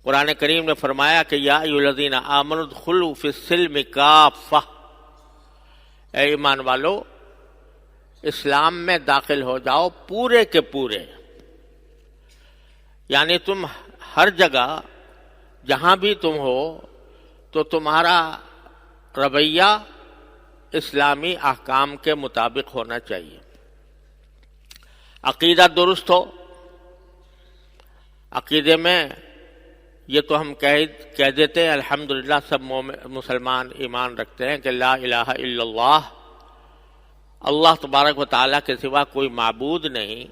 قرآن کریم نے فرمایا کہ یا ایھا الذین آمنوا ادخلوا فی السلم کافہ، اے ایمان والو اسلام میں داخل ہو جاؤ پورے کے پورے، یعنی تم ہر جگہ جہاں بھی تم ہو تو تمہارا رویہ اسلامی احکام کے مطابق ہونا چاہیے، عقیدہ درست ہو۔ عقیدے میں یہ تو ہم کہہ دیتے ہیں الحمدللہ، سب مسلمان ایمان رکھتے ہیں کہ لا الہ الا اللہ، اللہ تبارک و تعالیٰ کے سوا کوئی معبود نہیں،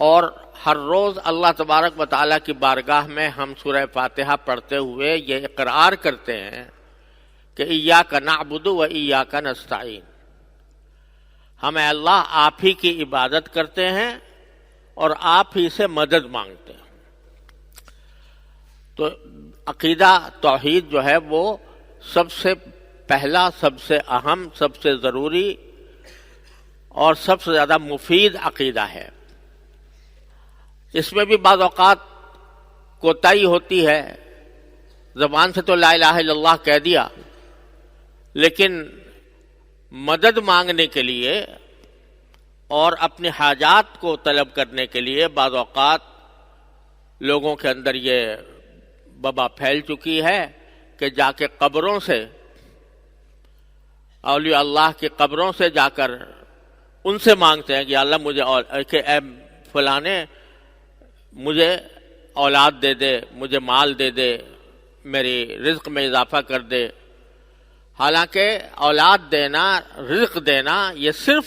اور ہر روز اللہ تبارک و تعالیٰ کی بارگاہ میں ہم سورہ فاتحہ پڑھتے ہوئے یہ اقرار کرتے ہیں کہ ایاک نعبد و ایاک نستعین، ہم اے اللہ آپ ہی کی عبادت کرتے ہیں اور آپ ہی سے مدد مانگتے ہیں۔ تو عقیدہ توحید جو ہے وہ سب سے پہلا، سب سے اہم، سب سے ضروری اور سب سے زیادہ مفید عقیدہ ہے۔ اس میں بھی بعض اوقات کوتاہی ہوتی ہے، زبان سے تو لا الہ الا اللہ کہہ دیا، لیکن مدد مانگنے کے لیے اور اپنی حاجات کو طلب کرنے کے لیے بعض اوقات لوگوں کے اندر یہ وبا پھیل چکی ہے کہ جا کے قبروں سے، اولیاء اللہ کی قبروں سے جا کر ان سے مانگتے ہیں کہ اللہ مجھے کہ اے فلانے مجھے اولاد دے دے، مجھے مال دے دے، میری رزق میں اضافہ کر دے۔ حالانکہ اولاد دینا، رزق دینا یہ صرف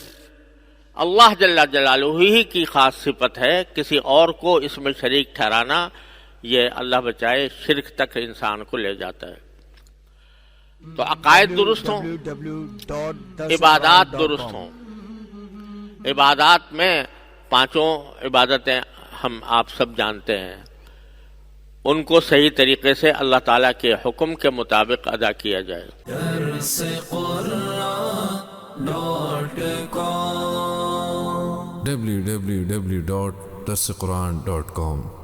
اللہ جل جلالہ ہی کی خاص صفت ہے، کسی اور کو اس میں شریک ٹھہرانا یہ اللہ بچائے شرک تک انسان کو لے جاتا ہے۔ تو عقائد درست ہوں، عبادات درست ہوں۔ عبادات میں پانچوں عبادتیں ہم آپ سب جانتے ہیں، ان کو صحیح طریقے سے اللہ تعالیٰ کے حکم کے مطابق ادا کیا جائے۔ www.darsequran.com